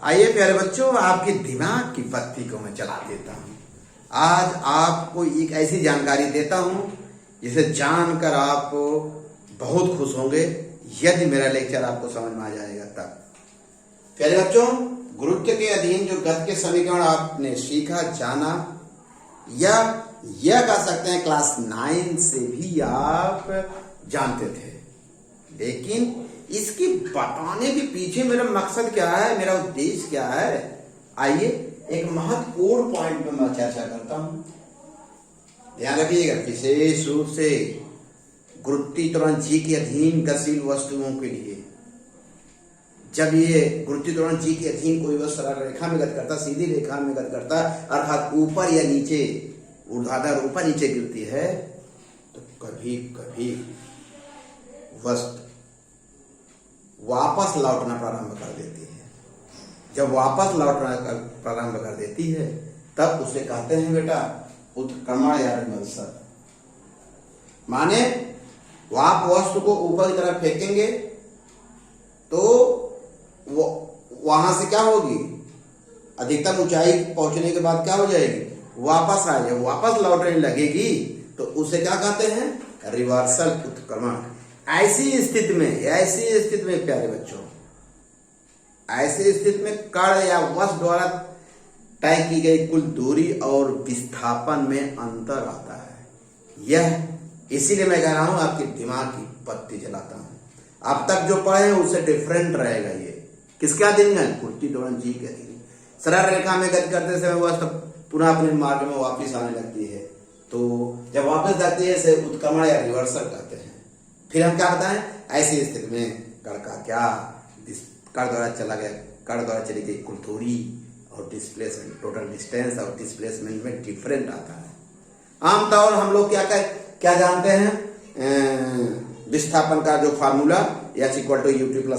आइए प्यारे बच्चों, आपके दिमाग की बत्ती को मैं जला देता हूँ। आज आपको एक ऐसी जानकारी देता हूँ जिसे जानकर आप बहुत खुश होंगे, यदि मेरा लेक्चर आपको समझ में आ जाएगा तब। प्यारे बच्चों, गुरुत्व के अधीन जो गति के समीकरण आपने सीखा, जाना, या यह कह सकते हैं क्लास 9 से भी आप जानते थे, लेकिन इसके बताने के पीछे मेरा मकसद क्या है, मेरा उद्देश्य क्या है, आइए एक महत्वपूर्ण पॉइंट पे मैं चर्चा करता हूं। ध्यान रखिएगा, विशेष रूप से गुरुत्वीय त्वरण जी के अधीन गतिशील वस्तुओं के लिए। जब ये गुरुत्वीय त्वरण जी के अधीन कोई वस्तु सरल रेखा में गति करता, सीधी रेखा में गति करता, अर्थात ऊपर या नीचे, ऊर्ध्वाधर ऊपर नीचे गिरती है, तो कभी कभी वस्तु वापस लौटना प्रारंभ कर देती है। जब वापस लौटना प्रारंभ कर देती है तब उसे कहते हैं बेटा उत्क्रमण या रिवर्सल। माने आप वस्तु को ऊपर की तरफ फेंकेंगे तो वहां से क्या होगी, अधिकतम ऊंचाई पहुंचने के बाद क्या हो जाएगी, वापस आ जाए, वापस लौटने लगेगी, तो उसे क्या कहते हैं, रिवर्सल, उत्क्रमण। ऐसी स्थिति में प्यारे बच्चों, ऐसी स्थिति में कण या वस्तु द्वारा तय की गई कुल दूरी और विस्थापन में अंतर आता है। यह इसीलिए मैं कह रहा हूं आपके दिमाग की बत्ती जलाता हूं। अब तक जो पढ़े हैं उससे डिफरेंट रहेगा। ये किसके अधीन है, गुरुत्वीय त्वरण जी के अधीन। सरल रेखा में गति करते समय वस्तु पुनः अपने मार्ग में वापिस आने लगती है, तो जब वापस जाती है इसे उत्क्रमण या रिवर्सल कहते हैं। फिर हम क्या बताएं, ऐसी स्थिति में कण का क्या, कण द्वारा चला गया, कण द्वारा चली गई कुल दूरी और डिस्प्लेसमेंट, टोटल डिस्टेंस और डिस्प्लेसमेंट में डिफरेंट आता है। आमतौर हम लोग क्या जानते हैं, विस्थापन का जो फार्मूला F=ut +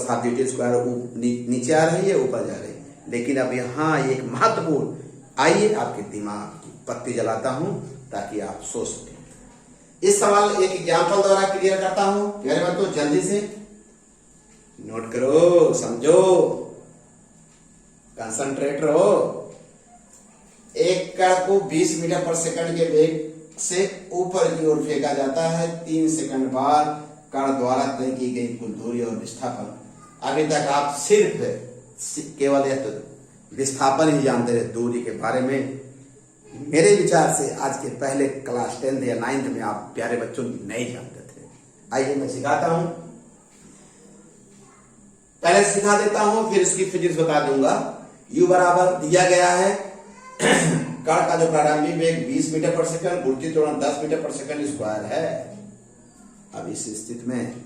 ½ ut², नीचे आ रही है, ऊपर जा रही है। लेकिन अब यहाँ एक महत्वपूर्ण, आइए आपके दिमाग की बत्ती जलाता हूं ताकि आप सोच सकें। इस सवाल एक एग्जाम्पल द्वारा क्लियर करता हूं। मेरे बात तो जल्दी से नोट करो, समझो, कंसंट्रेट रहो। एक कण को 20 मीटर पर सेकंड के वेग से ऊपर की ओर फेंका जाता है। 3 सेकंड बाद कण द्वारा तय की गई कुल दूरी और विस्थापन। अभी तक आप सिर्फ केवल विस्थापन ही जानते रहे, दूरी के बारे में मेरे विचार से आज के पहले क्लास 10th या 9th में आप प्यारे बच्चों नहीं जानते थे। आइए मैं सिखाता हूं, पहले सिखा देता हूं, फिर इसकी फिजिक्स बता दूंगा। U बराबर दिया गया है, कण का जो प्रारंभिक वेग 20 मीटर पर सेकंड, गुरुत्वीय त्वरण 10 मीटर पर सेकंड स्क्वायर है। अब इस स्थिति में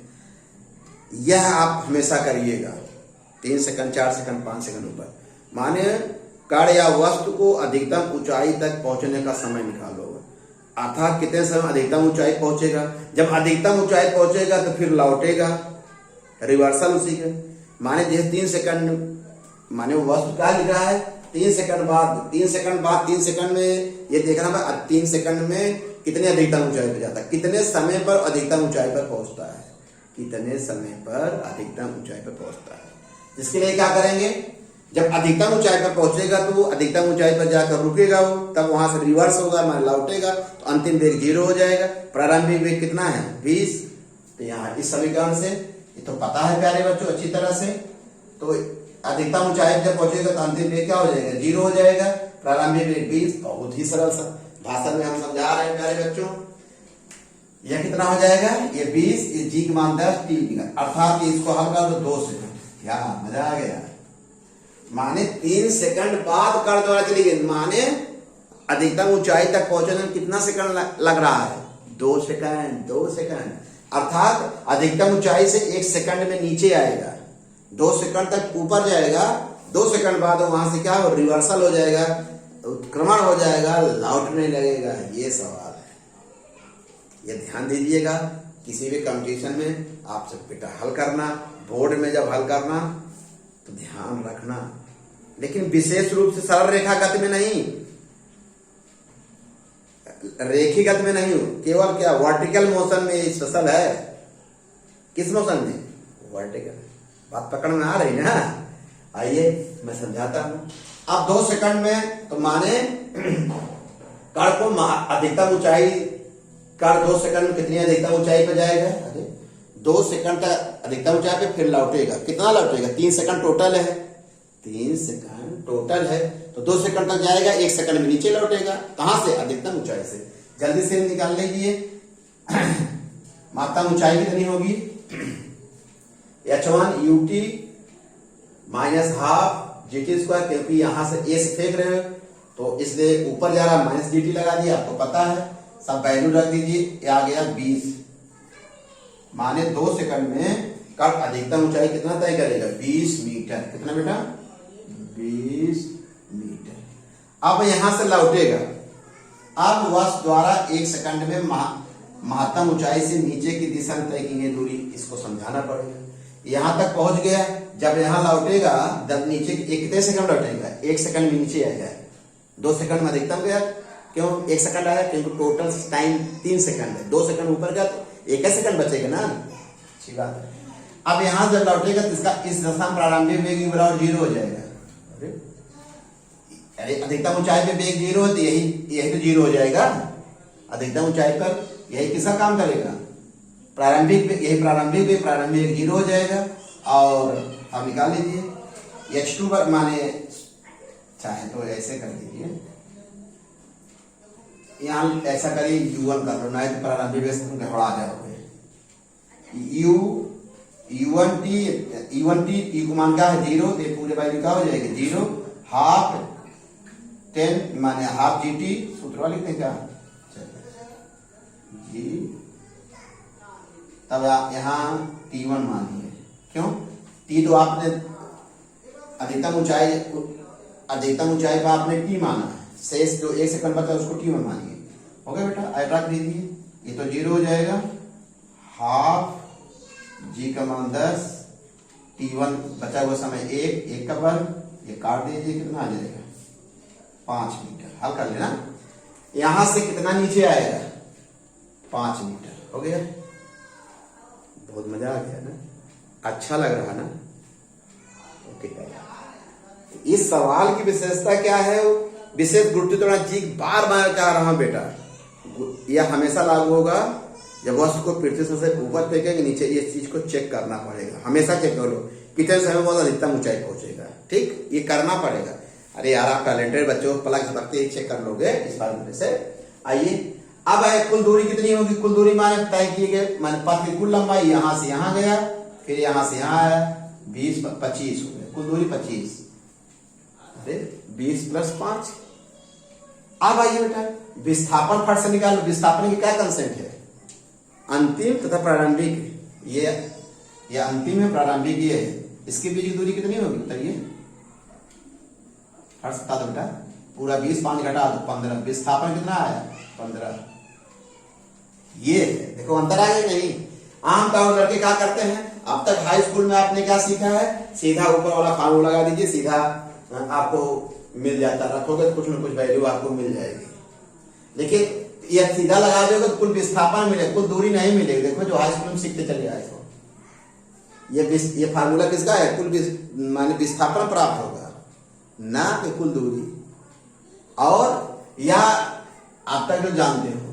यह आप हमेशा करिएगा, 3 सेकंड, 4 सेकंड, 5 सेकंड ऊपर। माने कण या वस्तु को अधिकतम ऊंचाई तक पहुंचने का समय निकालो, अर्थात कितने समय अधिकतम ऊंचाई पहुंचेगा। जब अधिकतम ऊंचाई पहुंचेगा तो फिर लौटेगा, रिवर्सल उसी के। माने जैसे 3 सेकंड, माने वस्तु क्या लिख रहा है, 3 सेकंड बाद 3 सेकंड में ये देखना है 3 सेकंड में कितने अधिकतम ऊंचाई पर जाता है, कितने समय पर अधिकतम ऊंचाई पर पहुंचता है, कितने समय पर अधिकतम ऊंचाई पर पहुंचता है। इसके लिए क्या करेंगे, जब अधिकतम ऊंचाई पर पहुंचेगा तो अधिकतम ऊंचाई पर जाकर रुकेगा वो, तब वहां से रिवर्स होगा, मान लौटेगा, तो अंतिम वेग 0 हो जाएगा। प्रारंभिक वेग कितना है, 20। तो यहाँ इस समीकरण से ये तो पता है प्यारे बच्चों अच्छी तरह से, तो अधिकतम ऊंचाई पर पहुंचेगा तो अंतिम वेग क्या हो जाएगा, 0 हो जाएगा। प्रारंभिक वेग 20, बहुत ही सरल सा भाषा में हम समझा रहे हैं प्यारे बच्चों। यह कितना हो जाएगा, ये 20, ये जी का मान 10, टी का, अर्थात इसको हल कर दो 2 सेकंड। क्या मजा आ गया, माने 3 सेकंड बाद कण द्वारा चली गई, माने अधिकतम ऊंचाई तक पहुंचने में कितना सेकंड लग रहा है, 2 सेकंड। अर्थात अधिकतम ऊंचाई से 1 सेकंड में नीचे आएगा, 2 सेकंड तक ऊपर जाएगा, 2 सेकंड बाद वहां से क्या हो, रिवर्सल हो जाएगा, उत्क्रमण हो जाएगा, लौटने लगेगा। ये सवाल है, ये ध्यान दीजिएगा। किसी भी कंपटीशन में आप सब बेटा हल करना, बोर्ड में जब हल करना तो ध्यान रखना, लेकिन विशेष रूप से सरल रेखा गति में नहीं, रेखी गति में नहीं, केवल क्या वर्टिकल मोशन में स्पेशल है। किस मोशन में, वर्टिकल। बात पकड़ में आ रही ना। आइए मैं समझाता हूं। अब 2 सेकंड में तो माने कण को अधिकतम ऊंचाई, कण 2 सेकंड में कितनी अधिकतम ऊंचाई पे जाएगा? अरे 2 सेकंड तक अधिकतम ऊंचाई पे, फिर लौटेगा। कितना लौटेगा? 3 सेकंड टोटल है, 3 सेकंड टोटल है, तो 2 सेकंड तक जाएगा, 1 सेकंड में नीचे लौटेगा। कहां से? अधिकतम ऊंचाई से। जल्दी से निकाल लीजिए महत्तम ऊंचाई कितनी होगी? h1 ut minus half GT square, क्योंकि यहां से a से फेंक रहे हो तो इसलिए ऊपर जा रहा, माइनस GT लगा दिया, आपको पता है। सब वैल्यू रख दीजिए, ये आ गया 20, माने 2 सेकंड में कण अधिकतम ऊंचाई कितना तय करेगा? 20 मीटर। कितना बेटा? 20 मीटर। अब यहां से लौटेगा, अब वस्तु द्वारा 1 सेकंड में महत्तम ऊंचाई से नीचे की दिशा में तय की गई दूरी, इसको समझाना पड़ेगा। यहां तक पहुंच गया, जब यहां लौटेगा, जब नीचे कितने सेकंड लौटेगा? 1 सेकंड में नीचे आएगा। 2 सेकंड में अधिकतम गया, क्यों 1 सेकंड आया? क्योंकि टोटल टाइम 3 सेकंड है। 2 सेकंड ऊपर गया तो 1 सेकंड बचेगा ना, अच्छी बात है। अब यहां जब लौटेगा तो इसका इस दशा में प्रारंभिक वेग u बराबर 0 हो जाएगा। अरे अधिकतम ऊंचाई पे वेग 0 है तो यही तो 0 हो जाएगा। अधिकतम ऊंचाई पर यही किसका काम करेगा? प्रारंभिक वेग, यही प्रारंभिक वेग 0 हो जाएगा। और अब निकाल लीजिए h2 पर, माने चाहे तो ऐसे कर दीजिए, यहां ऐसा करिए u1 कर लो, नहीं तो प्रारंभिक वेग तुम गड़बड़ा जाओगे। u1t को मान क्या है? 0, तो पूरे वैल्यू क्या हो जाएगी? 0 हाफ 10 माने हाफ GT, सूत्र वाले लिखते क्या? जी, तब यहाँ T1 मानिए, क्यों? T तो आपने अधिकतम ऊंचाई पर आपने T माना है, शेष जो 1 सेकंड बचा उसको T1 मानिए। हो गया बेटा? रख दीजिए, ये तो 0 हो जाएगा। हाफ G का मान 10, T1 बचा हुआ समय 1 का वर्ग, ये काट दीजिए, कितना आ जाएगा? 5 मीटर। हल कर लेना। यहां से कितना नीचे आएगा? 5 मीटर। हो गया? बहुत मजा आ गया ना? अच्छा लग रहा ना? ओके। इस सवाल की विशेषता क्या है? विशेष गुरुत्वाकर्षण जी बार बार कह रहा हूं बेटा, यह हमेशा लागू होगा जब वस्तु को पृथ्वी से ऊपर फेंकेंगे नीचे। इस चीज को चेक करना पड़ेगा, हमेशा चेक करो कितने समय बाद अधिकतम ऊंचाई पहुंचेगा। ठीक, ये करना पड़ेगा। अरे यार, आप टैलेंटेड बच्चों, प्लग झपकते ही चेक कर लोगे इस फॉर्मूले से। आइए, अब है कुल दूरी कितनी होगी? कुल दूरी माने तय किए गए, माने पथ की कुल लंबाई यहां से यहां गया, फिर यहां से यहां आया, 20 25 हो गया, कुल दूरी 25। अरे 20 + 5। अब आइए बेटा, विस्थापन फट से निकालो। विस्थापन की क्या कंसेप्ट है? अंतिम तथा प्रारंभिक। ये अंतिम है, प्रारंभिक ये है। इसके बीच की दूरी कितनी होगी बताइए? फट से बता दो बेटा। पूरा 20 5 घटा दो 15। विस्थापन कितना आया? 15। ये देखो अंतर आ गया नहीं? आमतौर लड़के क्या करते हैं, अब तक हाई स्कूल में आपने क्या सीखा है? सीधा ऊपर वाला फार्मूला लगा दीजिए, सीधा आपको मिल जाता। रखोगे तो कुछ न कुछ वैल्यू आपको मिल जाएगी। लेकिन ये सीधा लगा दोगे तो कुल विस्थापन मिलेगा, कुल दूरी नहीं मिलेगी। देखो जो हाई स्कूल में सीखते चले आए हो, ये फार्मूला किसका है? कुल माने विस्थापन प्राप्त होगा, ना कि कुल दूरी। और या आप तक जो जानते हो,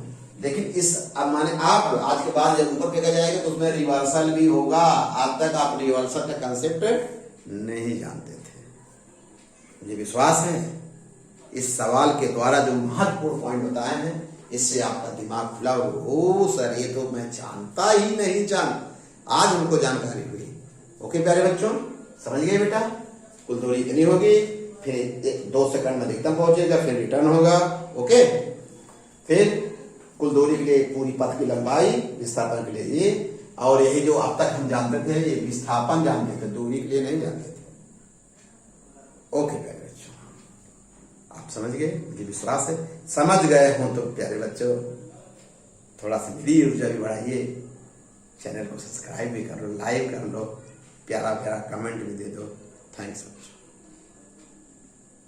लेकिन इस अब माने आप आज के बाद जब ऊपर फेंका जाएगा तो उसमें रिवर्सल भी होगा। आज तक आप रिवर्सल का कंसेप्ट नहीं जानते थे, मुझे विश्वास है इस सवाल के द्वारा जो महत्वपूर्ण पॉइंट बताए हैं, इससे आपका दिमाग खुला हो। सर ये तो मैं जानता ही नहीं आज हमको जानकारी हुई। ओके प्यारे बच्चों, समझ गए बेटा? कुल दूरी इतनी होगी, फिर 2 सेकंड में अधिकतम पहुंचेगा, फिर रिटर्न होगा। ओके, फिर कुल दूरी के लिए पूरी पथ की लंबाई, विस्थापन के लिए ये, और यही जो अब तक हम जानते थे ये विस्थापन जानते थे, दूरी के लिए नहीं जानते थे। ओके प्यारे बच्चों, आप समझ गए, मुझे विश्वास है। समझ गए हो तो प्यारे बच्चों थोड़ा सा मेरी ऊर्जा भी बढ़ाइए, चैनल को सब्सक्राइब भी कर लो, लाइक कर लो, प्यारा प्यारा कमेंट भी दे दो। थैंक्स बच्चों।